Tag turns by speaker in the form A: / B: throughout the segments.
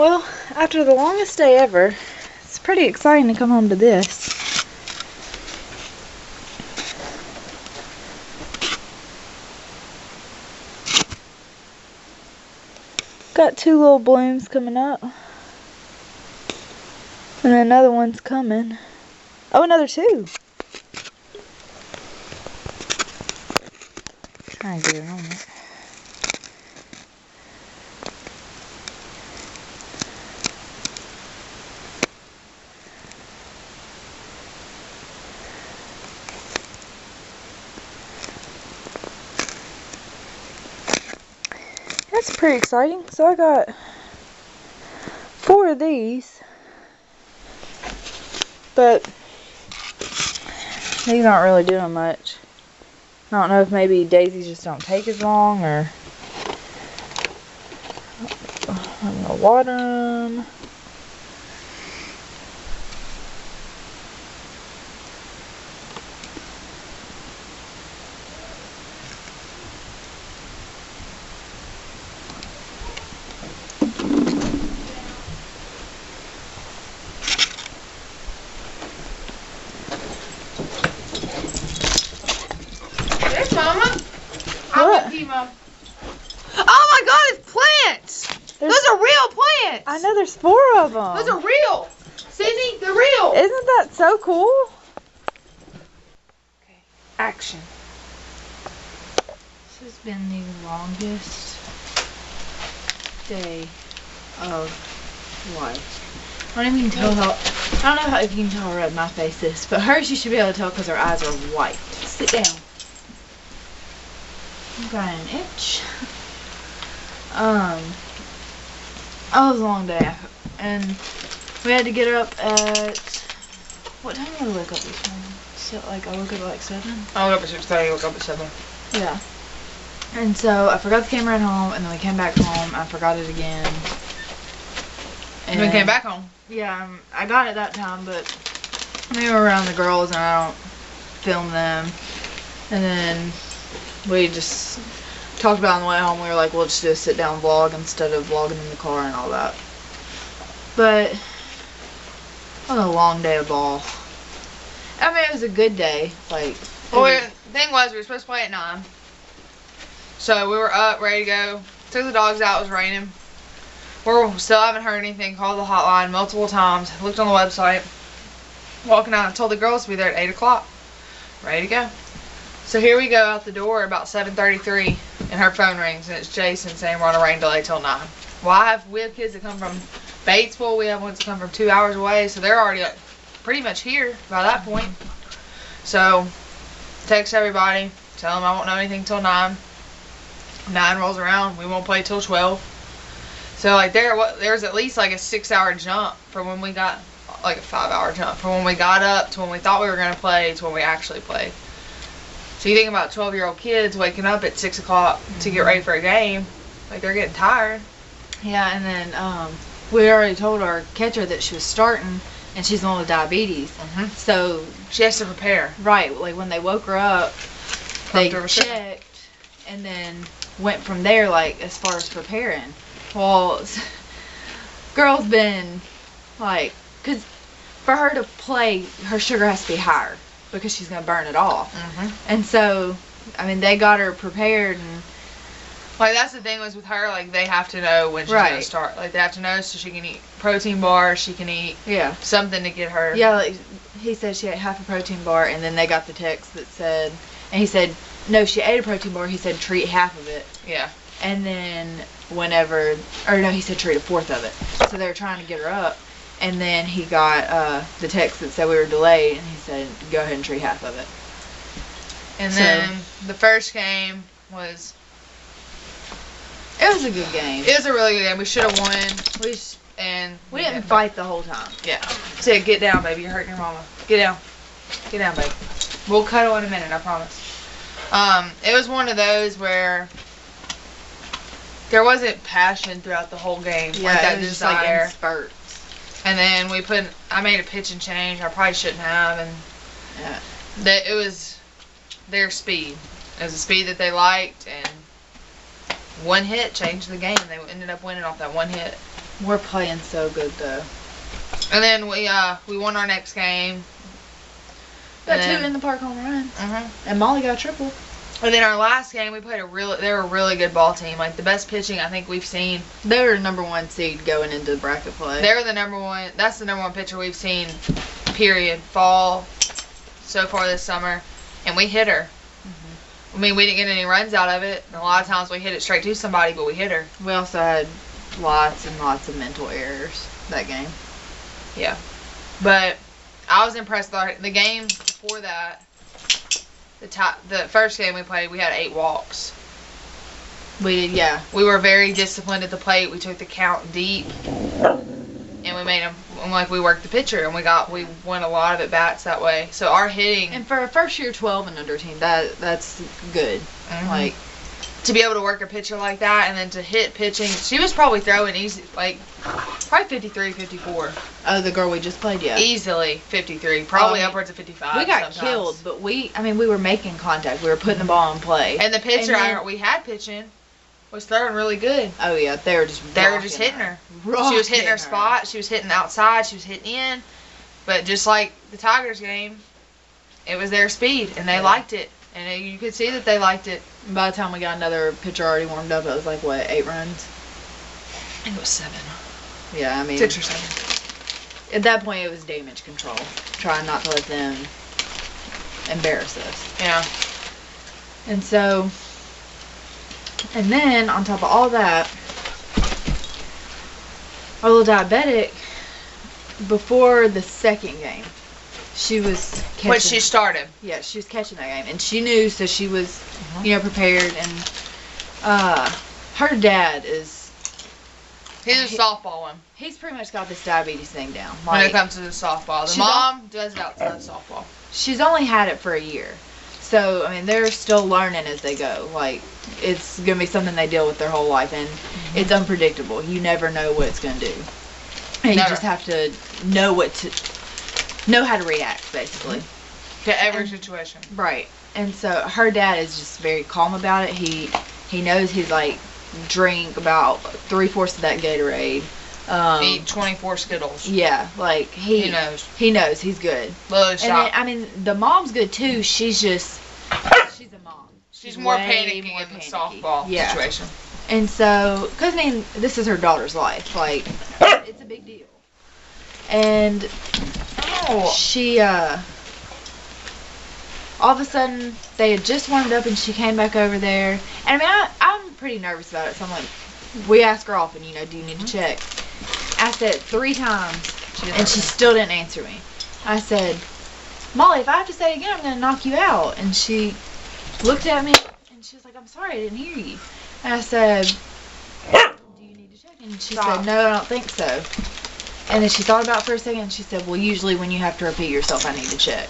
A: Well, after the longest day ever, it's pretty exciting to come home to this. Got 2 little blooms coming up. And another one's coming. Oh, another 2. Try and get it on it. That's pretty exciting. So I got 4 of these, but these aren't really doing much. I don't know if maybe daisies just don't take as long, or I'm gonna water them.
B: Mama?
A: What?
B: Mom. Oh my God, it's plants! Those are real plants!
A: I know there's 4 of them.
B: Those are real! Sydney, they're real!
A: Isn't that so cool?
B: Okay, action. This has been the longest day of life. I don't even tell how, I don't know if you can tell how red my face is, but hers you should be able to tell because her eyes are white. Sit down. I've got an itch. Oh, it was a long day, and we had to get up at, what time did we wake up this morning? So, like, I woke up at like 7?
C: I woke up at 6:30, I woke up at 7.
B: Yeah. And so, I forgot the camera at home, and then we came back home, I forgot it again.
C: And we came back home.
B: Yeah, I got it that time, but we were around the girls, and I don't film them. And then we just talked about it on the way home. We were like, we'll just do a sit down vlog instead of vlogging in the car and all that. But it was a long day of ball. I mean, it was a good day. Like,
C: Well, the thing was, we were supposed to play at 9. So we were up, ready to go. Took the dogs out, it was raining. We still haven't heard anything. Called the hotline multiple times. Looked on the website. Walking out, I told the girls to be there at 8 o'clock. Ready to go. So here we go out the door about 7:33, and her phone rings, and it's Jason saying we're on a rain delay till 9. Well, we have kids that come from Batesville. We have ones that come from 2 hours away, so they're already like, pretty much here by that point. So text everybody, tell them I won't know anything till 9. 9 rolls around, we won't play till 12. So like there's at least like a 6-hour jump from when we got, like a 5-hour jump from when we got up to when we thought we were gonna play to when we actually played. So you think about 12-year-old kids waking up at 6 o'clock to get ready for a game, like they're getting tired.
B: yeah, and then we already told our catcher that she was starting, and she's the one with diabetes. So
C: She has to prepare.
B: right, like when they woke her up, they
C: Pumped her with sugar.
B: checked, and then went from there, like as far as preparing. Well, girl's been like, cause for her to play, her sugar has to be higher because she's gonna burn it off. And so, I mean, they got her prepared, and
C: Like that's the thing was with her, like they have to know when she's
B: Right.
C: gonna start. Like they have to know so she can eat protein bars, she can eat
B: yeah.
C: something to get her.
B: Yeah, like he said she ate half a protein bar, and then they got the text that said, and he said, no, she ate a protein bar. He said treat half of it,
C: Yeah.
B: and then whenever, or no, he said treat a fourth of it. So they were trying to get her up, and then he got the text that said we were delayed, and he said go ahead and treat half of it.
C: And
B: So-
C: then the first game was,
B: It was a good game.
C: it was a really good game. We should have won.
B: We didn't fight the whole time.
C: Yeah. Said, get down, baby. You're hurting your mama. Get down. Get down, baby. We'll cuddle in a minute, I promise. It was one of those where there wasn't passion throughout the whole game.
B: Yeah,
C: like that
B: it was just like
C: desire.
B: in spurts.
C: And then I made a pitch and change. I probably shouldn't have. And
B: Yeah.
C: it was their speed. It was the speed that they liked. And one hit changed the game. They ended up winning off that one hit.
B: We're playing so good though.
C: And then we won our next game.
B: Got
C: And
B: 2 in the park home runs.
C: Uh-huh.
B: And Molly got a triple.
C: And then our last game, we played they were a really good ball team. Like, the best pitching I think we've seen.
B: They were number 1 seed going into bracket play.
C: They're the number one. That's the number one pitcher we've seen, period. Fall so far this summer. And we hit her. I mean, we didn't get any runs out of it. And a lot of times we hit it straight to somebody, but we hit her.
B: We also had lots and lots of mental errors that game.
C: Yeah. But I was impressed with the game before that. The first game we played, we had 8 walks.
B: We did, yeah.
C: We were very disciplined at the plate. We took the count deep, and we made them like we worked the pitcher, and we won a lot of at bats that way. So our hitting,
B: And for a first year 12 and under team, that's good.
C: Mhm.
B: Like,
C: to be able to work a pitcher like that, and then to hit pitching, she was probably throwing easy, like probably 53, 54.
B: oh, the girl we just played, yeah.
C: Easily 53, probably
B: I mean,
C: upwards of 55.
B: We got
C: sometimes.
B: killed, but we were making contact. We were putting the ball in play.
C: And the pitcher
B: And then-
C: we had pitching was throwing really good.
B: Oh yeah, they were just
C: Hitting her. She was hitting her spot. She was hitting outside. She was hitting in. But just like the Tigers game, it was their speed, and they liked it. And you could see that they liked it.
B: By the time we got another pitcher already warmed up, it was like, what, 8 runs?
C: I think it was 7.
B: Yeah, I mean,
C: 6 or 7.
B: at that point it was damage control. Trying not to let them embarrass us.
C: Yeah.
B: And so, and then on top of all that, our little diabetic, before the second game, she was catching.
C: But she started.
B: Yeah, she was catching that game, and she knew, so she was, prepared. And her dad is,
C: He's a softball one.
B: he's pretty much got this diabetes thing down.
C: When
B: Like,
C: it comes to the softball. The
B: She's
C: mom does it outside of softball.
B: she's only had it for a year. So, I mean, they're still learning as they go. Like, it's going to be something they deal with their whole life, and it's unpredictable. You never know what it's going to do. And you
C: Never.
B: just have to know how to react, basically.
C: To every situation.
B: Right. And so her dad is just very calm about it. He knows he's like, drink about 3/4 of that Gatorade.
C: Eat 24 Skittles.
B: Yeah, like
C: He knows.
B: He knows he's good.
C: Lily
B: And
C: shop.
B: then, I mean, the mom's good too. She's a mom.
C: She's more
B: way
C: panicking
B: more
C: in the
B: panicky.
C: softball
B: Yeah.
C: situation.
B: And so, because I mean, this is her daughter's life. Like, it's a big deal. And
C: Oh.
B: she, all of a sudden, they had just warmed up and she came back over there. And I mean, I'm pretty nervous about it. So I'm like, we ask her often, do you need to check? I said 3 times, and she still didn't answer me. I said, Molly, if I have to say it again, I'm going to knock you out. And she looked at me, and she was like, I'm sorry, I didn't hear you. And I said, do you need to check? And she
C: Stop.
B: said, no, I don't think so. And then she thought about it for a second, and she said, well, usually when you have to repeat yourself, I need to check.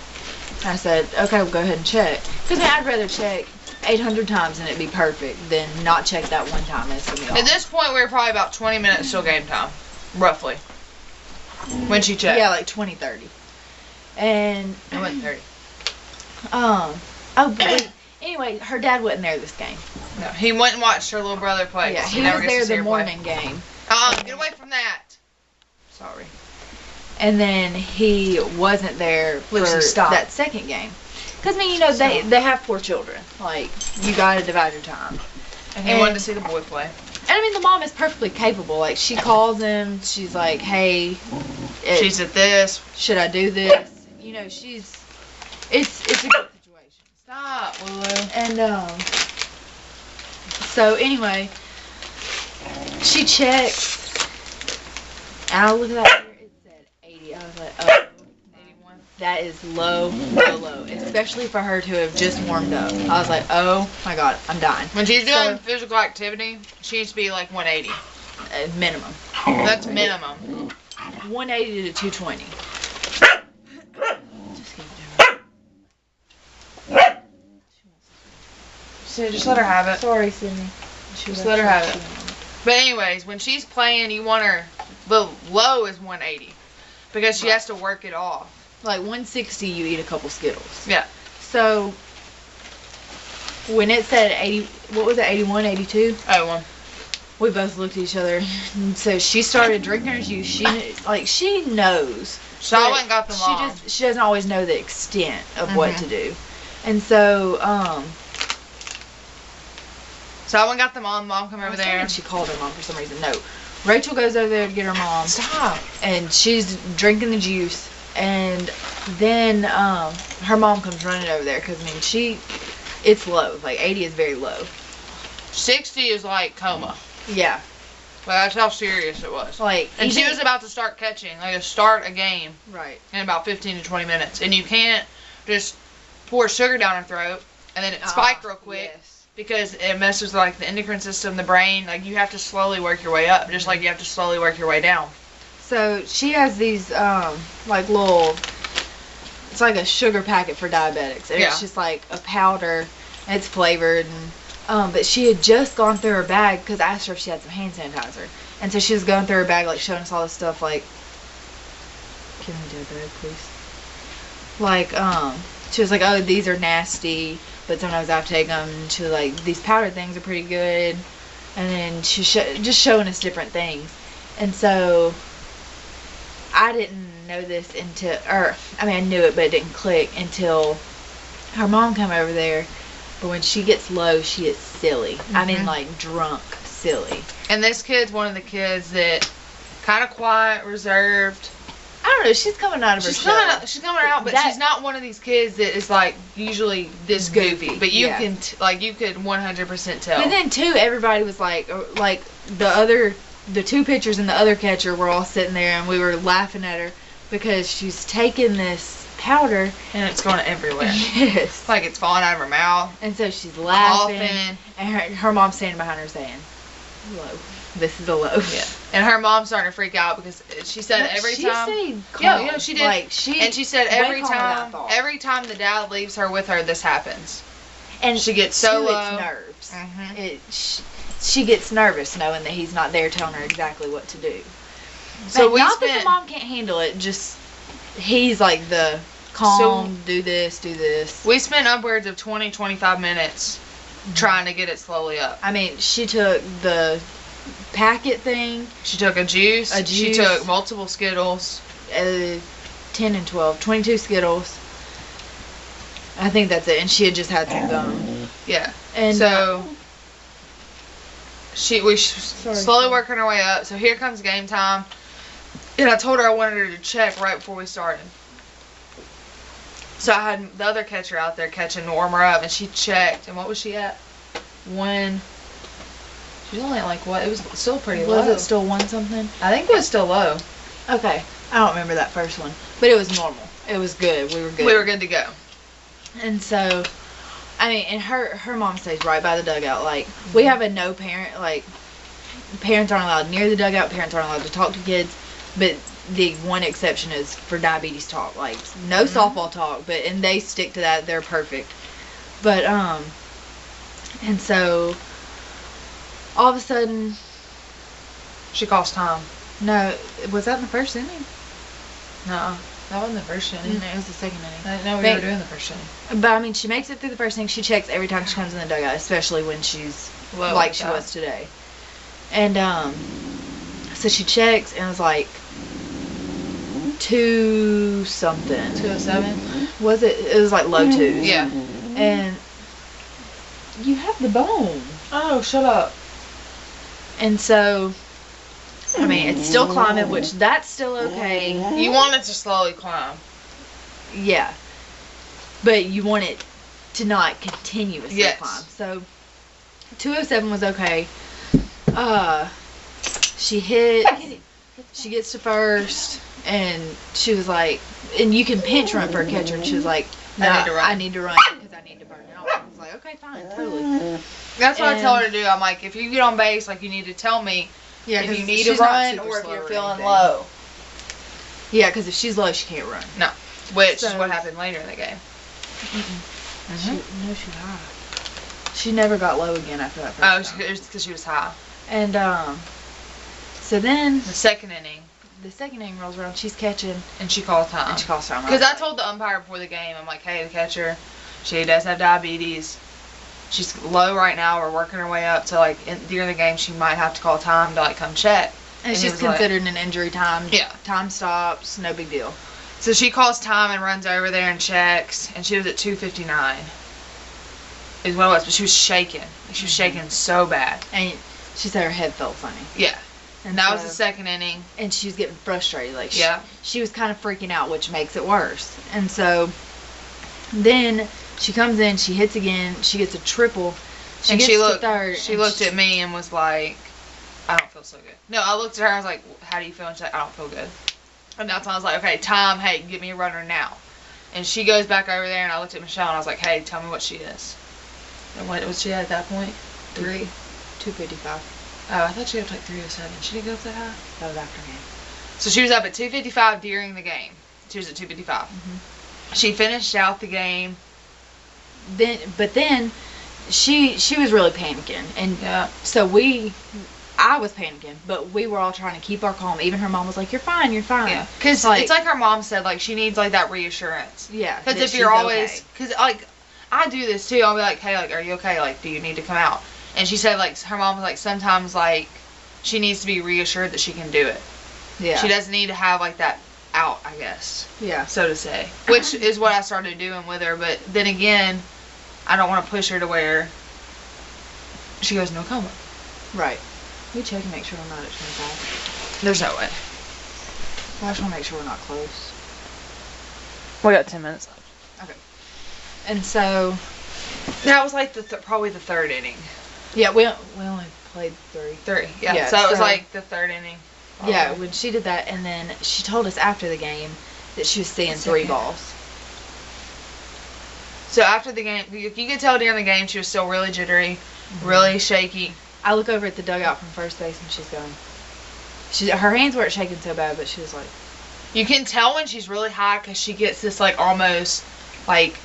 B: And I said, okay, well, go ahead and check. Because I'd rather check 800 times and it be perfect than not check that one time and it's going to be off.
C: At this point, we were probably about 20 minutes till game time. Roughly. When she checked.
B: Yeah, like 20, 30. And,
C: It wasn't 30.
B: but wait, anyway, her dad wasn't there this game.
C: No, he went and watched her little brother play.
B: Yeah,
C: 'cause
B: he
C: never
B: was
C: gets to
B: there
C: see
B: the
C: her
B: morning game.
C: Play. Get away from that.
B: Sorry. And then he wasn't there for
C: Lucy, stop.
B: that second game. Because, I mean, they have 4 children. Like, you got to divide your time.
C: And he
B: And-
C: wanted to see the boy play.
B: And, I mean, the mom is perfectly capable. Like, she calls him. She's like, hey,
C: She's at this.
B: should I do this? It's a good situation.
C: Stop, Lulu.
B: And, so anyway, she checks. And I look at that here, it said 80. I was like, oh,
C: 81.
B: that is low, low, low. Especially for her to have just warmed up. I was like, oh my God, I'm dying.
C: When she's doing
B: So-
C: physical activity, she needs to be like 180.
B: Minimum.
C: That's minimum.
B: 180 to 220.
C: So just let her have it.
B: Sorry, Sydney.
C: Just let her have it. But anyways, when she's playing, you want her, the low is 180. Because she has to work it off.
B: Like 160, you eat a couple Skittles.
C: Yeah.
B: So, when it said 80, what was it, 81, 82?
C: Oh, well.
B: we both looked at each other. And so she started drinking her juice. She knows.
C: So I
B: but
C: went and got the mom.
B: She doesn't always know the extent of what
C: Mhm.
B: to do. And so,
C: So I went and got the mom. Mom come
B: I
C: over
B: was
C: there.
B: thinking she called her mom for some reason. No. Rachel goes over there to get her mom.
C: Stop.
B: And she's drinking the juice. And then her mom comes running over there because, I mean, it's low. Like, 80 is very low.
C: 60 is like coma.
B: Yeah.
C: Like, that's how serious it was.
B: Like,
C: And she
B: even-
C: was about to start catching, like, start a game
B: Right.
C: in about 15 to 20 minutes. And you can't just pour sugar down her throat and then it spike real quick.
B: Yes.
C: Because it messes with, like, the endocrine system, the brain. Like, you have to slowly work your way up, just like you have to slowly work your way down.
B: So she has these like little, it's like a sugar packet for diabetics, and
C: Yeah.
B: it's just like a powder, and it's flavored, and but she had just gone through her bag because I asked her if she had some hand sanitizer, and so she was going through her bag like showing us all this stuff like, can we do a bag please? Like she was like, oh, these are nasty, but sometimes I have to take them. And she was like, these powder things are pretty good, and then she just showing us different things, and so. I didn't know this I knew it, but it didn't click until her mom came over there. But when she gets low, she gets silly. I mean,
C: Mhm.
B: like, drunk silly.
C: And this kid's one of the kids that kind of quiet, reserved.
B: I don't know, she's coming out of her
C: She's
B: shell.
C: coming out, but she's not one of these kids that is, like, usually this goofy. But you
B: yeah.
C: can, you could 100% tell.
B: But then, too, everybody was like the two pitchers and the other catcher were all sitting there, and we were laughing at her because she's taking this powder.
C: And it's going everywhere.
B: Yes.
C: Like it's falling out of her mouth.
B: And so she's laughing.
C: Coughing.
B: And her mom's standing behind her saying, low. This is a low.
C: Yeah. And her mom's starting to freak out because she said every time.
B: Stayed
C: Yeah,
B: calm.
C: she did.
B: Like,
C: And she said
B: way calmer than I thought.
C: every time the dad leaves her with her, this happens.
B: And
C: she gets so
B: too,
C: low.
B: It's nerves.
C: Mhm.
B: She gets nervous knowing that he's not there telling her exactly what to do.
C: So we
B: not that
C: spent.
B: the mom can't handle it, just he's like the calm, do this.
C: We spent upwards of 20-25 minutes trying to get it slowly up.
B: I mean, she took the packet thing,
C: She took a juice. She
B: juice.
C: took multiple Skittles.
B: 10 and 12, 22 Skittles. I think that's it. And she had just had some gum.
C: Yeah.
B: And
C: So we slowly working our way up. So here comes game time. And I told her I wanted her to check right before we started. So I had the other catcher out there catching to warm her up, and she checked. And what was she at? One. She was only at like what? It was still pretty low.
B: was it still one something?
C: I think it was still low.
B: Okay. I don't remember that first one. But it was normal. It was good. We were good.
C: We were good to go.
B: And so, I mean, and her mom stays right by the dugout. Like, we have a no parent, like, parents aren't allowed near the dugout, parents aren't allowed to talk to kids, but the one exception is for diabetes talk. Like, no softball talk, and they stick to that. They're perfect. But, and so, all of a sudden,
C: She calls time.
B: no, was that in the first inning?
C: No, that wasn't the first inning.
B: It was the second inning.
C: I didn't know we
B: They-
C: were doing the first inning.
B: But I mean, she makes it through the first inning. She checks every time she comes in the dugout, especially when she's
C: Low
B: like
C: like
B: she
C: that.
B: was today. And so she checks and it was like 2 something.
C: 207.
B: Was it? It was like low 2s.
C: Yeah.
B: And you have the bone.
C: Oh, shut up.
B: And so, I mean, it's still climbing, which that's still okay.
C: You want it to slowly climb.
B: Yeah. But you want it to not continuously
C: Yes.
B: climb. So 207 was okay. She gets to first, and she was like, and you can pinch run for a catcher, and she was like, no,
C: I need to run.
B: I need to run because I need to burn it off. I was like, okay, fine, totally.
C: That's what I tell
B: And-
C: her to do. I'm like, if you get on base, like, you need to tell me
B: Yeah,
C: if
B: 'cause
C: you need to
B: she's not
C: run
B: super
C: or if
B: slow
C: you're
B: or
C: feeling
B: anything.
C: low.
B: Yeah, because if she's low, she can't run.
C: No. Which is
B: So-
C: what happened later in the game.
B: She, no, she's high. She never got low again after that first
C: Oh,
B: time.
C: it's because she was high.
B: And so then
C: The second inning,
B: the second inning rolls around, she's catching,
C: and she called time.
B: and she calls time.
C: Because I told the umpire before the game, I'm like, hey, the catcher, she does have diabetes. she's low right now. We're working her way up to like during the game she might have to call time to like come check.
B: And it's
C: he
B: just
C: was like-
B: considered an injury time.
C: Yeah.
B: Time stops, no big deal.
C: So she calls time and runs over there and checks, and she was at 2:59. Is what it was, but she was shaking. Like, she was shaking so bad.
B: And she said her head felt funny.
C: Yeah. And that was
B: so-
C: the second inning.
B: And she was getting frustrated. Like,
C: Yeah.
B: she was kind of freaking out, which makes it worse. And so then she comes in, she hits again, she gets a triple.
C: And
B: gets
C: she
B: to
C: looked.
B: third.
C: She
B: and
C: looked at me and was like, "I don't feel so good." No, I looked at her. I was like, "How do you feel?" And she's like, "I don't feel good." And that's when I was like, "Okay, time. Hey, give me a runner now." And she goes back over there, and I looked at Michelle, and I was like, "Hey, tell me what she is." And what was she at that point? 3.
B: 2:55.
C: Oh, I thought she had like 3:07. She didn't go up that high.
B: That was after game.
C: So she was up at 2:55 during the game. She was at 2:55. She finished out the game.
B: But then she was really panicking, and
C: Yeah.
B: so I was panicking, but we were all trying to keep our calm. Even her mom was like, "You're fine, you're fine."
C: Yeah. Because it's like her mom said, like she needs like that reassurance.
B: Yeah.
C: Because
B: that
C: if you're
B: she's
C: always,
B: okay.
C: because like I do this too. I'll be like, "Hey, like, are you okay? Like, do you need to come out?" And she said like her mom was like sometimes like she needs to be reassured that she can do it.
B: Yeah.
C: She doesn't need to have like that out, I guess,
B: Yeah.
C: so to say. Which is what I started doing with her. But then again, I don't want to push her to where she goes no coma.
B: Right. We check and make sure we're not at 25.
C: There's no way.
B: I just want to make sure we're not close.
A: We got 10 minutes left.
B: And so,
C: That was like the probably the third inning.
B: yeah, we only played 3.
C: 3. Yeah.
B: Yeah,
C: so it was
B: so-
C: like the third inning.
B: Yeah, when she did that, and then she told us after the game that she was seeing 3
C: Second.
B: balls.
C: So after the game, you could tell during the game she was still really jittery, really shaky.
B: I look over at the dugout from first base, and she's going. Her hands weren't shaking so bad, but she was like,
C: You can tell when she's really high because she gets this like almost like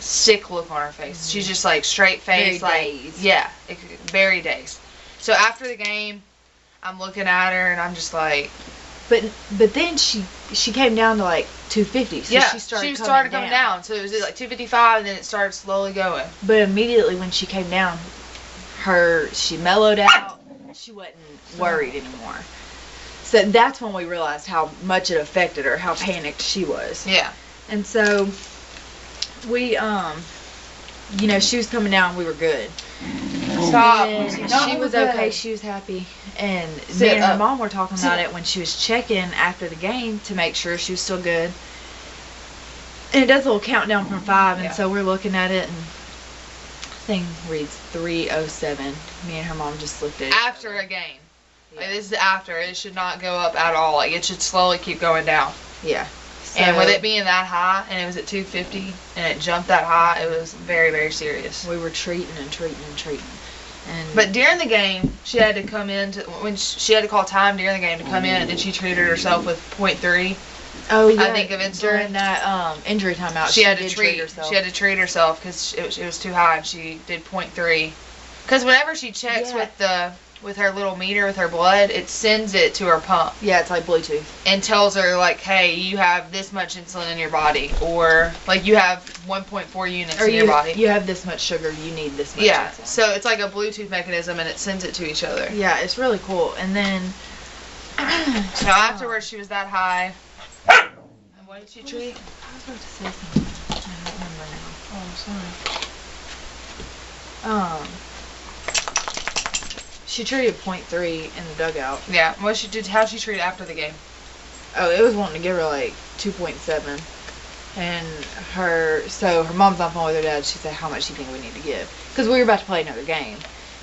C: sick look on her face. She's just like straight face,
B: Very
C: like
B: dazed.
C: yeah, very dazed. So after the game, I'm looking at her and I'm just like,
B: but then she came down to like 250. So
C: yeah,
B: she started
C: coming down. So it was like 255, and then it started slowly going.
B: But immediately when she came down, she mellowed out. She wasn't worried anymore. So that's when we realized how much it affected her, how panicked she was.
C: Yeah.
B: And so we, she was coming down. We were good.
C: Stop.
B: And she was
C: good.
B: okay. She was happy. And me
C: Sit
B: and her
C: up.
B: mom were talking about
C: Sit.
B: it when she was checking after the game to make sure she was still good. And it does a little countdown from 5, and
C: Yeah.
B: so we're looking at it, and thing reads 3:07. Me and her mom just looked at it.
C: After a game. Like, this is after. It should not go up at all. Like it should slowly keep going down.
B: Yeah.
C: And with
B: So
C: it being that high, and it was at 250, and it jumped that high, it was very, very serious.
B: we were treating. And
C: But during the game, she had to come in when she had to call time during the game to come in, and she treated herself with .3.
B: oh yeah,
C: I think eventually-
B: during that injury timeout,
C: She had to
B: did
C: treat
B: herself.
C: She had to treat herself because it was too high, and she did .3. Because whenever she checks
B: Yeah.
C: with her little meter with her blood, it sends it to her pump
B: Yeah, it's like Bluetooth.
C: and tells her like, hey, you have this much insulin in your body, or like you have 1.4 units
B: Or
C: in your body.
B: you have this much sugar. You need this much.
C: Yeah,
B: insulin.
C: so it's like a Bluetooth mechanism, and it sends it to each other.
B: Yeah, it's really cool. And then
C: So afterwards, she was that high. And what did she treat?
B: I was about to say something. I don't remember now.
C: Oh, sorry.
B: She treated .3 in the dugout.
C: Yeah, what she did? How she treated after the game?
B: Oh, it was wanting to give her like 2.7. And her mom's on the phone with her dad. She said, "How much do you think we need to give?" Because we were about to play another game.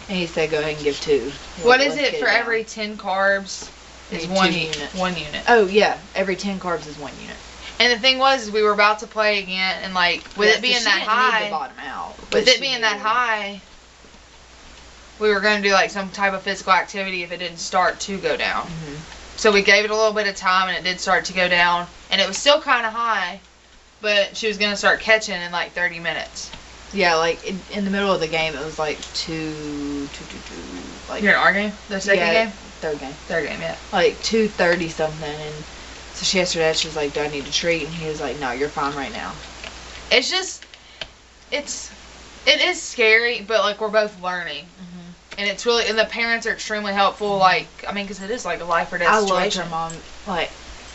B: And he said, "Go ahead and give 2."
C: What is
B: Let's
C: it
B: get
C: for
B: down.
C: every 10 carbs? Is
B: Need
C: 1
B: 2
C: unit.
B: units.
C: 1 unit.
B: Oh yeah, every 10 carbs is 1 unit.
C: And the thing was, we were about to play again, and like with
B: Yeah,
C: it being
B: so she
C: that
B: didn't need
C: high,
B: to bottom out,
C: with
B: but
C: it
B: she
C: being that
B: needed-
C: high, we were going to do like some type of physical activity if it didn't start to go down.
B: Mhm.
C: So we gave it a little bit of time, and it did start to go down, and it was still kind of high, but she was going to start catching in like 30 minutes.
B: Yeah, like in the middle of the game, it was like 2, like
C: You're in our game? The second
B: yeah,
C: game?
B: third game,
C: Third game, yeah.
B: like 2:30 something. And so she asked her dad, she was like, "Do I need to treat?" And he was like, "No, you're fine right now."
C: It's just, it's It is scary, but like we're both learning. And it's really, and the parents are extremely helpful, like, I mean, because it is like a life or death
B: I
C: situation.
B: loved her mom, like,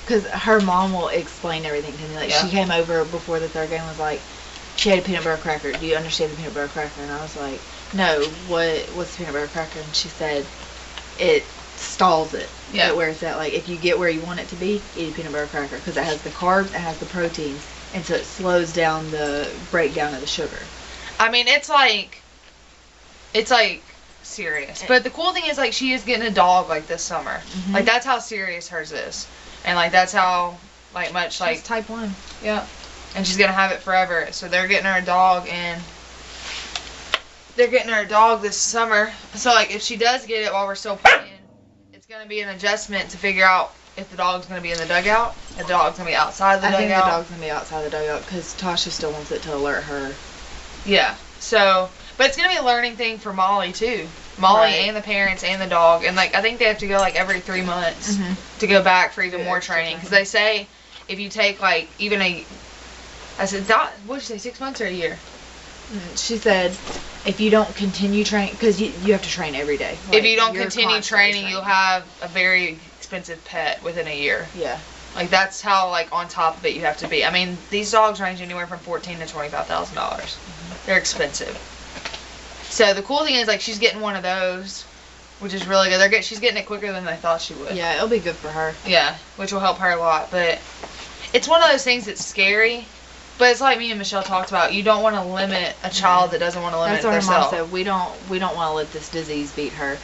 B: because her mom will explain everything to me. Like,
C: Yeah.
B: she came over before the third game, was like, she had a peanut butter cracker. Do you understand the peanut butter cracker? And I was like, no, what's the peanut butter cracker? And she said, it stalls it.
C: Yeah.
B: It wears that, like, if you get where you want it to be, eat a peanut butter cracker. Because it has the carbs, it has the proteins, and so it slows down the breakdown of the sugar.
C: I mean, it's like serious. But the cool thing is, like, she is getting a dog, like, this summer.
B: Mhm.
C: Like, that's how serious hers is. And, like, that's how, like, much, like,
B: She's type 1.
C: yeah. And she's gonna have it forever. So they're getting her a dog, and they're getting her a dog this summer. So, like, if she does get it while we're still playing, it's gonna be an adjustment to figure out if the dog's gonna be in the dugout, if the dog's gonna be outside the
B: I think the
C: dugout.
B: dog's going to be outside the dugout because Tasha still wants it to alert her.
C: Yeah. So, but it's gonna be a learning thing for Molly too. Molly
B: Right.
C: and the parents and the dog, and like I think they have to go like every 3 months
B: Mhm.
C: to go back for even
B: Yeah,
C: more
B: extra
C: training. Because they say if you take like even I said, what did you say, 6 months or a year?
B: She said, if you don't continue training, because you have to train every day.
C: If
B: Like,
C: you don't
B: you're
C: continue
B: constantly
C: training, you'll have a very expensive pet within a year.
B: Yeah.
C: Like that's how like on top of it you have to be. I mean, these dogs range anywhere from $14,000 to $25,000. They're expensive. So the cool thing is like she's getting one of those, which is really good. She's getting it quicker than they thought she would.
B: Yeah, it'll be good for her.
C: Yeah, which will help her a lot. But it's one of those things that's scary. But it's like me and Michelle talked about. You don't want to limit a child that doesn't want to limit
B: That's what her mom
C: themselves.
B: said. We don't want to let this disease beat her.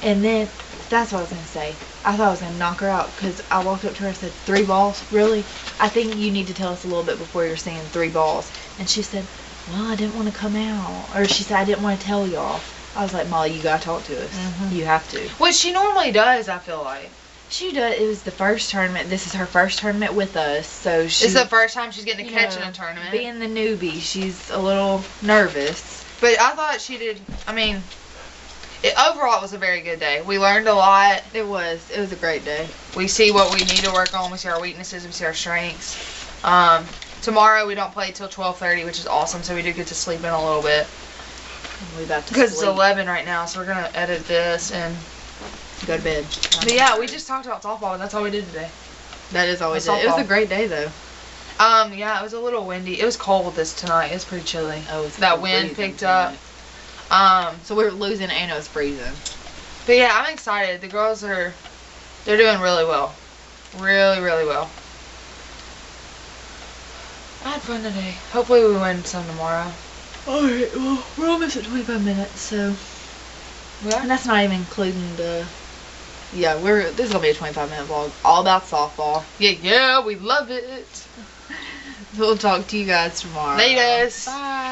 B: And then, that's what I was going to say. I thought I was going to knock her out because I walked up to her and said, 3 balls? Really? I think you need to tell us a little bit before you're saying 3 balls. And she said, well, I didn't want to come out. Or she said, I didn't want to tell y'all. I was like, Molly, you got to talk to us.
C: Mhm.
B: You have to.
C: Which she normally does, I feel like.
B: She does. It was the first tournament. This is her first tournament with us, so she.
C: It's the first time she's getting a
B: you
C: catch in
B: know,
C: a tournament.
B: Being the newbie, she's a little nervous.
C: But I thought she did. I mean, overall it was a very good day. We learned a lot.
B: It was a great day.
C: We see what we need to work on. We see our weaknesses. We see our strengths. Tomorrow we don't play till 12:30, which is awesome. So we do get to sleep in a little bit
B: We about to
C: because it's
B: sleep.
C: 11 right now. So we're gonna edit this and.
B: Go to bed.
C: But yeah, we just talked about softball, and that's all we did today.
B: That is always
C: That's
B: it. It was
C: softball.
B: a great day though.
C: Yeah, it was a little windy. It was cold tonight. It was pretty chilly.
B: Oh, it's
C: That wind picked up.
B: So we were losing and it was freezing.
C: But yeah, I'm excited. The girls they're doing really well. Really, really well. I had fun today. Hopefully we win some tomorrow.
B: Alright, well, we're almost at 25 minutes, so.
C: Yeah.
B: And that's not even including the. Yeah, this is gonna be a 25-minute vlog all about softball.
C: Yeah, we love it.
B: So we'll talk to you guys tomorrow.
C: Laters.
B: Bye.